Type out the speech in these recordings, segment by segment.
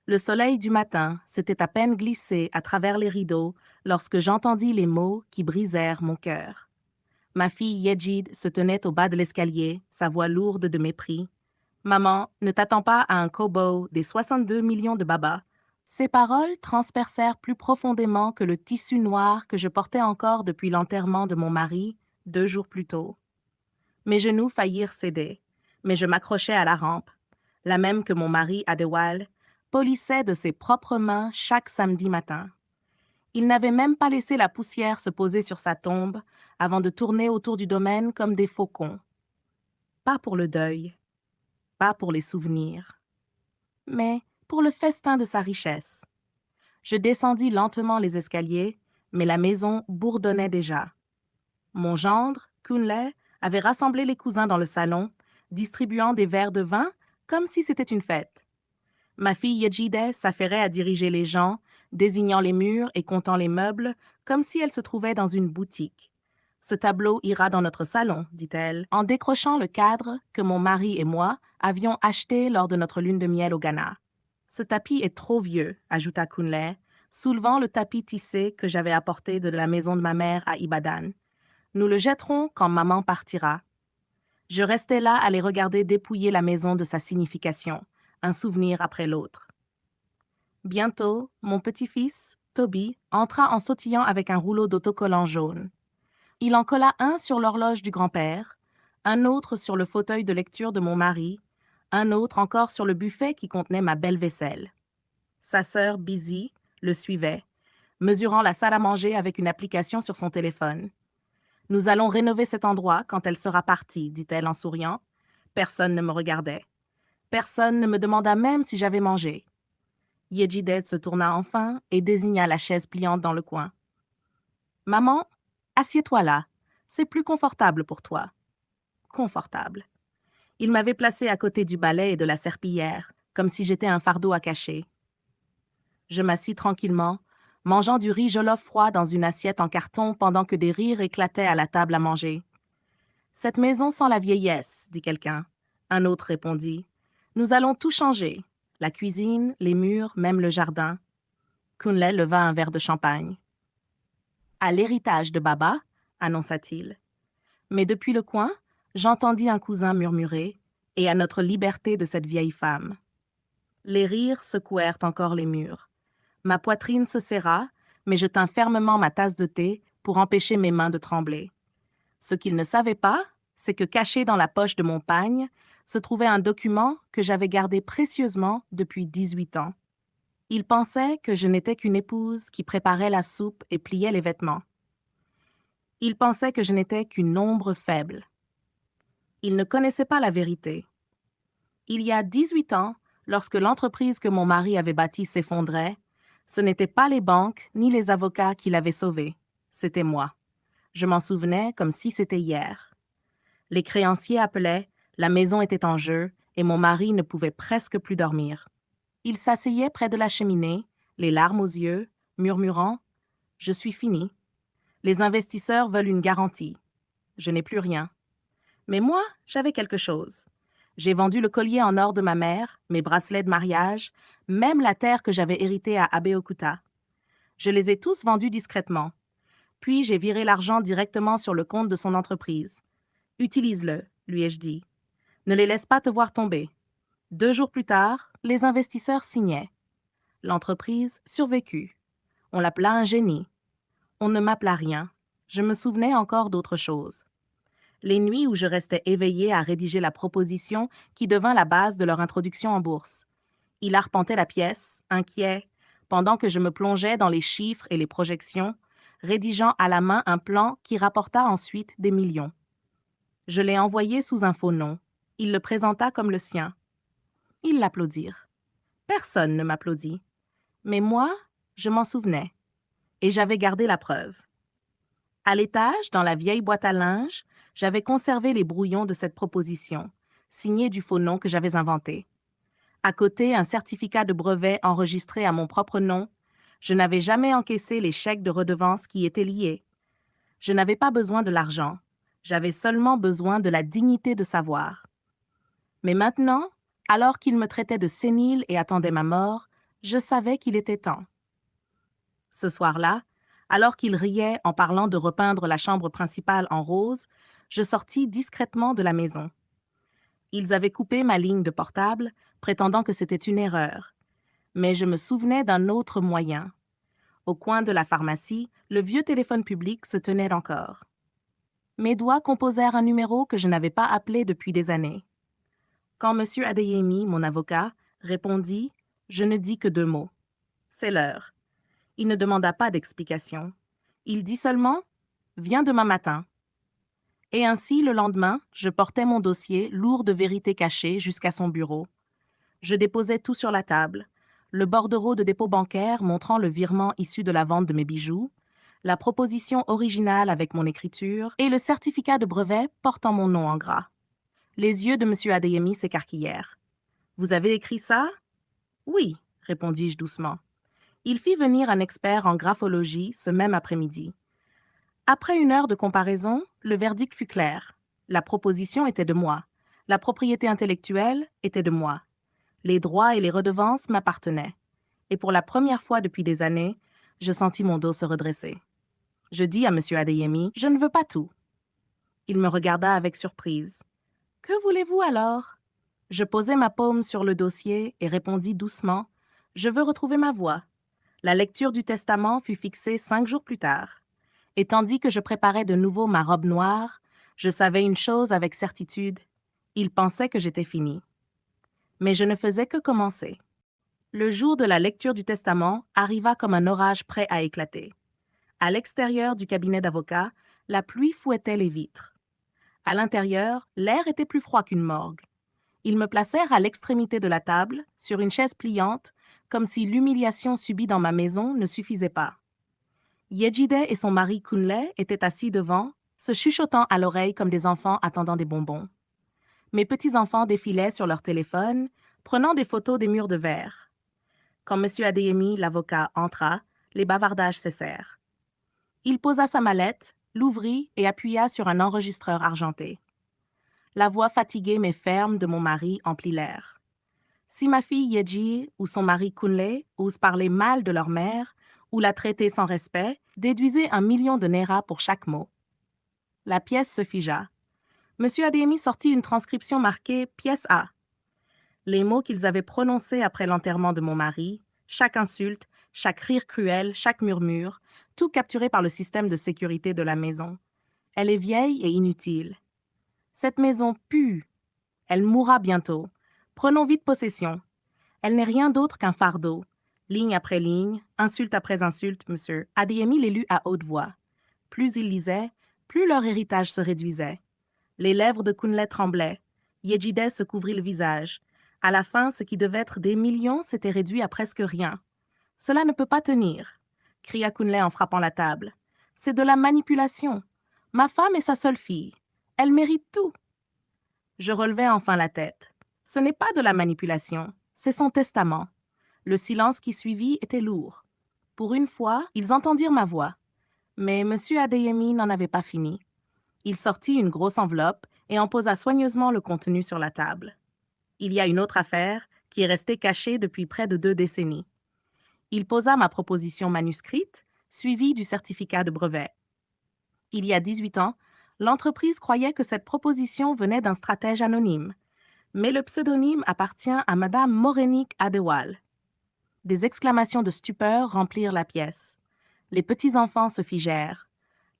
Le soleil du matin s'était à peine glissé à travers les rideaux lorsque j'entendis les mots qui brisèrent mon cœur. Ma fille Yejid se tenait au bas de l'escalier, sa voix lourde de mépris. Maman, ne t'attends pas à un kobo des 62 millions de babas. Ces paroles transpercèrent plus profondément que le tissu noir que je portais encore depuis l'enterrement de mon mari 2 jours plus tôt. Mes genoux faillirent céder, mais je m'accrochais à la rampe, la même que mon mari Adewale polissait de ses propres mains chaque samedi matin. Il n'avait même pas laissé la poussière se poser sur sa tombe avant de tourner autour du domaine comme des faucons. Pas pour le deuil, pas pour les souvenirs, mais pour le festin de sa richesse. Je descendis lentement les escaliers, mais la maison bourdonnait déjà. Mon gendre, Kunle, avait rassemblé les cousins dans le salon, distribuant des verres de vin comme si c'était une fête. Ma fille Yejide s'affairait à diriger les gens, désignant les murs et comptant les meubles, comme si elle se trouvait dans une boutique. Ce tableau ira dans notre salon, dit-elle, en décrochant le cadre que mon mari et moi avions acheté lors de notre lune de miel au Ghana. Ce tapis est trop vieux, ajouta Kunle, soulevant le tapis tissé que j'avais apporté de la maison de ma mère à Ibadan. Nous le jetterons quand maman partira. Je restais là à les regarder dépouiller la maison de sa signification, un souvenir après l'autre. Bientôt, mon petit-fils, Toby, entra en sautillant avec un rouleau d'autocollant jaune. Il en colla un sur l'horloge du grand-père, un autre sur le fauteuil de lecture de mon mari, un autre encore sur le buffet qui contenait ma belle vaisselle. Sa sœur, Busy, le suivait, mesurant la salle à manger avec une application sur son téléphone. « Nous allons rénover cet endroit quand elle sera partie, dit-elle en souriant. Personne ne me regardait. Personne ne me demanda même si j'avais mangé. Yejideh se tourna enfin et désigna la chaise pliante dans le coin. « Maman, assieds-toi là. C'est plus confortable pour toi. » Confortable. Il m'avait placée à côté du balai et de la serpillière, comme si j'étais un fardeau à cacher. Je m'assis tranquillement, mangeant du riz jollof froid dans une assiette en carton pendant que des rires éclataient à la table à manger. « Cette maison sent la vieillesse, dit quelqu'un. Un autre répondit. « Nous allons tout changer. La cuisine, les murs, même le jardin. » Kunle leva un verre de champagne. « À l'héritage de Baba, annonça-t-il. Mais depuis le coin, j'entendis un cousin murmurer « et à notre liberté de cette vieille femme ». Les rires secouèrent encore les murs. Ma poitrine se serra, mais je tins fermement ma tasse de thé pour empêcher mes mains de trembler. Ce qu'il ne savait pas, c'est que caché dans la poche de mon pagne se trouvait un document que j'avais gardé précieusement depuis 18 ans. Il pensait que je n'étais qu'une épouse qui préparait la soupe et pliait les vêtements. Il pensait que je n'étais qu'une ombre faible. Il ne connaissait pas la vérité. Il y a 18 ans, lorsque l'entreprise que mon mari avait bâtie s'effondrait, ce n'étaient pas les banques ni les avocats qui l'avaient sauvée, c'était moi. Je m'en souvenais comme si c'était hier. Les créanciers appelaient, la maison était en jeu et mon mari ne pouvait presque plus dormir. Il s'asseyait près de la cheminée, les larmes aux yeux, murmurant « Je suis fini. Les investisseurs veulent une garantie. Je n'ai plus rien. Mais moi, j'avais quelque chose. J'ai vendu le collier en or de ma mère, mes bracelets de mariage, même la terre que j'avais héritée à Abeokuta. Je les ai tous vendus discrètement. Puis j'ai viré l'argent directement sur le compte de son entreprise. Utilise-le, lui ai-je dit. Ne les laisse pas te voir tomber. 2 jours plus tard, les investisseurs signaient. L'entreprise survécut. On l'appela un génie. On ne m'appela rien. Je me souvenais encore d'autre chose. Les nuits où je restais éveillée à rédiger la proposition qui devint la base de leur introduction en bourse. Il arpentait la pièce, inquiet, pendant que je me plongeais dans les chiffres et les projections, rédigeant à la main un plan qui rapporta ensuite des millions. Je l'ai envoyé sous un faux nom. Il le présenta comme le sien. Ils l'applaudirent. Personne ne m'applaudit. Mais moi, je m'en souvenais. Et j'avais gardé la preuve. À l'étage, dans la vieille boîte à linge, j'avais conservé les brouillons de cette proposition, signés du faux nom que j'avais inventé. À côté, un certificat de brevet enregistré à mon propre nom. Je n'avais jamais encaissé les chèques de redevance qui y étaient liés. Je n'avais pas besoin de l'argent. J'avais seulement besoin de la dignité de savoir. Mais maintenant, alors qu'il me traitait de sénile et attendait ma mort, Je savais qu'il était temps. Ce soir-là, alors qu'ils riaient en parlant de repeindre la chambre principale en rose, je sortis discrètement de la maison. Ils avaient coupé ma ligne de portable, prétendant que c'était une erreur. Mais je me souvenais d'un autre moyen. Au coin de la pharmacie, le vieux téléphone public se tenait encore. Mes doigts composèrent un numéro que je n'avais pas appelé depuis des années. Quand M. Adeyemi, mon avocat, répondit, je ne dis que 2 mots. C'est l'heure. Il ne demanda pas d'explication. Il dit seulement « Viens demain matin ». Et ainsi, le lendemain, je portais mon dossier, lourd de vérités cachées, jusqu'à son bureau. Je déposais tout sur la table, le bordereau de dépôt bancaire montrant le virement issu de la vente de mes bijoux, la proposition originale avec mon écriture et le certificat de brevet portant mon nom en gras. Les yeux de M. Adeyemi s'écarquillèrent. « Vous avez écrit ça ?»« Oui, » répondis-je doucement. Il fit venir un expert en graphologie ce même après-midi. Après 1 heure de comparaison, le verdict fut clair. La proposition était de moi. La propriété intellectuelle était de moi. Les droits et les redevances m'appartenaient. Et pour la première fois depuis des années, je sentis mon dos se redresser. Je dis à M. Adeyemi, « Je ne veux pas tout. » Il me regarda avec surprise. « Que voulez-vous alors ?» Je posai ma paume sur le dossier et répondis doucement, « Je veux retrouver ma voix. » La lecture du testament fut fixée 5 jours plus tard. Et tandis que je préparais de nouveau ma robe noire, je savais une chose avec certitude. Il pensait que j'étais finie. Mais je ne faisais que commencer. Le jour de la lecture du testament arriva comme un orage prêt à éclater. À l'extérieur du cabinet d'avocat, la pluie fouettait les vitres. À l'intérieur, l'air était plus froid qu'une morgue. Ils me placèrent à l'extrémité de la table, sur une chaise pliante, comme si l'humiliation subie dans ma maison ne suffisait pas. Yejide et son mari Kunle étaient assis devant, se chuchotant à l'oreille comme des enfants attendant des bonbons. Mes petits-enfants défilaient sur leur téléphone, prenant des photos des murs de verre. Quand M. Adeyemi, l'avocat, entra, les bavardages cessèrent. Il posa sa mallette, l'ouvrit et appuya sur un enregistreur argenté. La voix fatiguée mais ferme de mon mari emplit l'air. Si ma fille Yeji ou son mari Kunle osent parler mal de leur mère ou la traiter sans respect, déduisez 1 million de Naira pour chaque mot. La pièce se figea. M. Adeyemi sortit une transcription marquée « Pièce A ». Les mots qu'ils avaient prononcés après l'enterrement de mon mari, chaque insulte, chaque rire cruel, chaque murmure, tout capturé par le système de sécurité de la maison. Elle est vieille et inutile. Cette maison pue. Elle mourra bientôt. Prenons vite possession. Elle n'est rien d'autre qu'un fardeau. Ligne après ligne, insulte après insulte, monsieur. Adeyemi les lut à haute voix. Plus ils lisaient, plus leur héritage se réduisait. Les lèvres de Kunle tremblaient. Yejide se couvrit le visage. À la fin, ce qui devait être des millions s'était réduit à presque rien. « Cela ne peut pas tenir », cria Kunle en frappant la table. « C'est de la manipulation. Ma femme est sa seule fille. Elle mérite tout. » Je relevai enfin la tête. Ce n'est pas de la manipulation, c'est son testament. Le silence qui suivit était lourd. Pour une fois, ils entendirent ma voix. Mais M. Adeyemi n'en avait pas fini. Il sortit une grosse enveloppe et en posa soigneusement le contenu sur la table. Il y a une autre affaire qui est restée cachée depuis près de 2 décennies. Il posa ma proposition manuscrite, suivie du certificat de brevet. Il y a 18 ans, l'entreprise croyait que cette proposition venait d'un stratège anonyme. Mais le pseudonyme appartient à Madame Morénique Adewale. Des exclamations de stupeur remplirent la pièce. Les petits-enfants se figèrent.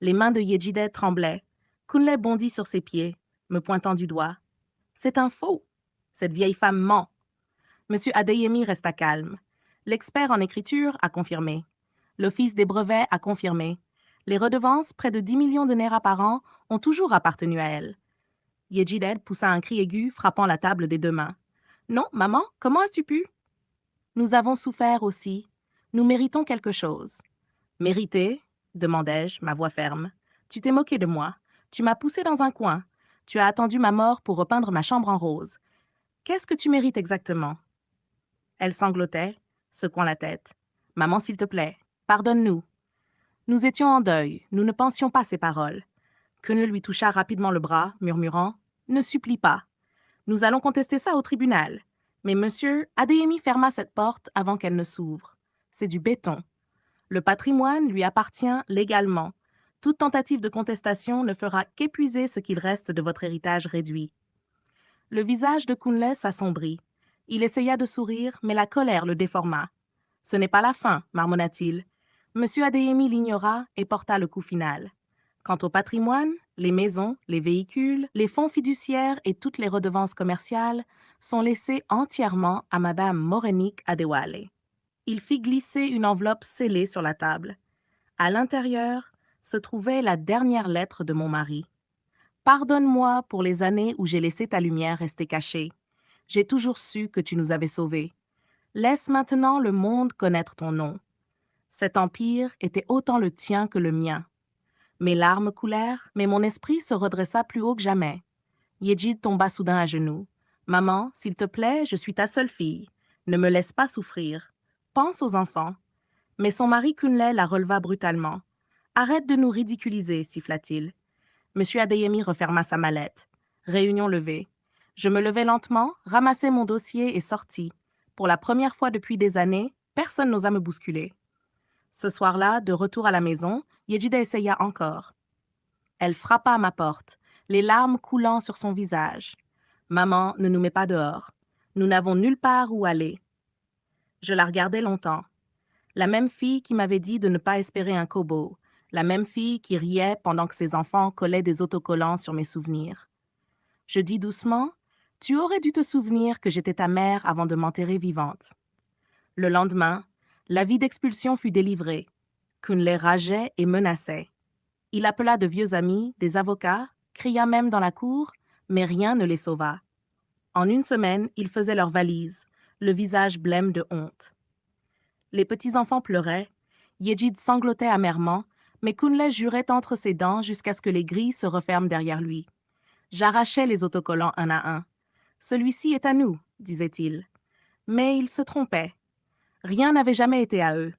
Les mains de Yejide tremblaient. Kunle bondit sur ses pieds, me pointant du doigt. « C'est un faux. Cette vieille femme ment. » M. Adeyemi resta calme. L'expert en écriture a confirmé. L'Office des brevets a confirmé. Les redevances, près de 10 millions de Naira par an, ont toujours appartenu à elle. Yejide poussa un cri aigu, frappant la table des 2 mains. « Non, maman, comment as-tu pu ?»« Nous avons souffert aussi. Nous méritons quelque chose. »« Mériter ?» demandai-je, ma voix ferme. « Tu t'es moqué de moi. Tu m'as poussé dans un coin. Tu as attendu ma mort pour repeindre ma chambre en rose. Qu'est-ce que tu mérites exactement ?» Elle sanglotait, secouant la tête. « Maman, s'il te plaît, pardonne-nous. » Nous étions en deuil, nous ne pensions pas ces paroles. Kunle lui toucha rapidement le bras, murmurant « Ne supplie pas. Nous allons contester ça au tribunal. Mais monsieur Adeyemi ferma cette porte avant qu'elle ne s'ouvre. C'est du béton. Le patrimoine lui appartient légalement. Toute tentative de contestation ne fera qu'épuiser ce qu'il reste de votre héritage réduit. Le visage de Kunle s'assombrit. Il essaya de sourire, mais la colère le déforma. Ce n'est pas la fin, marmonna-t-il. Monsieur Adeyemi l'ignora et porta le coup final. Quant au patrimoine, les maisons, les véhicules, les fonds fiduciaires et toutes les redevances commerciales sont laissés entièrement à Madame Morenick Adewale. Il fit glisser une enveloppe scellée sur la table. À l'intérieur se trouvait la dernière lettre de mon mari. Pardonne-moi pour les années où j'ai laissé ta lumière rester cachée. J'ai toujours su que tu nous avais sauvés. Laisse maintenant le monde connaître ton nom. Cet empire était autant le tien que le mien. Mes larmes coulèrent, mais mon esprit se redressa plus haut que jamais. Yejid tomba soudain à genoux. « Maman, s'il te plaît, je suis ta seule fille. Ne me laisse pas souffrir. Pense aux enfants. » Mais son mari Kunle la releva brutalement. « Arrête de nous ridiculiser, siffla-t-il. » Monsieur Adeyemi referma sa mallette. Réunion levée. Je me levai lentement, ramassai mon dossier et sortis. Pour la première fois depuis des années, personne n'osa me bousculer. Ce soir-là, de retour à la maison, Yejida essaya encore. Elle frappa à ma porte, les larmes coulant sur son visage. « Maman, ne nous mets pas dehors. Nous n'avons nulle part où aller. » Je la regardai longtemps. La même fille qui m'avait dit de ne pas espérer un kobo, la même fille qui riait pendant que ses enfants collaient des autocollants sur mes souvenirs. Je dis doucement, « Tu aurais dû te souvenir que j'étais ta mère avant de m'enterrer vivante. » Le lendemain, l'avis d'expulsion fut délivré. Kunle rageait et menaçait. Il appela de vieux amis, des avocats, cria même dans la cour, mais rien ne les sauva. En une semaine, ils faisaient leurs valises, le visage blême de honte. Les petits-enfants pleuraient, Yejid sanglotait amèrement, mais Kunle jurait entre ses dents jusqu'à ce que les grilles se referment derrière lui. J'arrachais les autocollants un à un. « Celui-ci est à nous, » disait-il. Mais ils se trompaient. Rien n'avait jamais été à eux.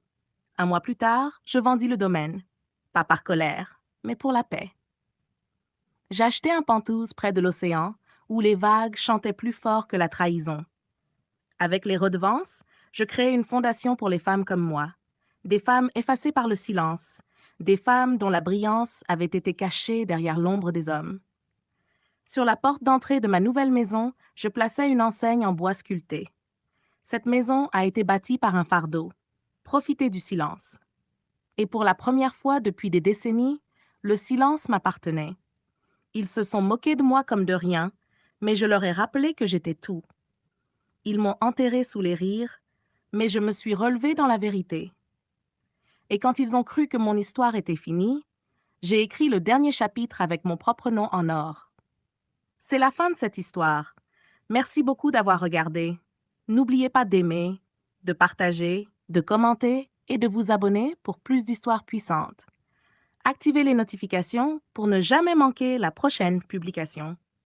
Un mois plus tard, je vendis le domaine. Pas par colère, mais pour la paix. J'achetai un pentouse près de l'océan, où les vagues chantaient plus fort que la trahison. Avec les redevances, je créai une fondation pour les femmes comme moi. Des femmes effacées par le silence, des femmes dont la brillance avait été cachée derrière l'ombre des hommes. Sur la porte d'entrée de ma nouvelle maison, je plaçai une enseigne en bois sculpté. Cette maison a été bâtie par un fardeau. Profitez du silence. Et pour la première fois depuis des décennies, le silence m'appartenait. Ils se sont moqués de moi comme de rien, mais je leur ai rappelé que j'étais tout. Ils m'ont enterré sous les rires, mais je me suis relevée dans la vérité. Et quand ils ont cru que mon histoire était finie, j'ai écrit le dernier chapitre avec mon propre nom en or. C'est la fin de cette histoire. Merci beaucoup d'avoir regardé. N'oubliez pas d'aimer, de partager, de commenter et de vous abonner pour plus d'histoires puissantes. Activez les notifications pour ne jamais manquer la prochaine publication.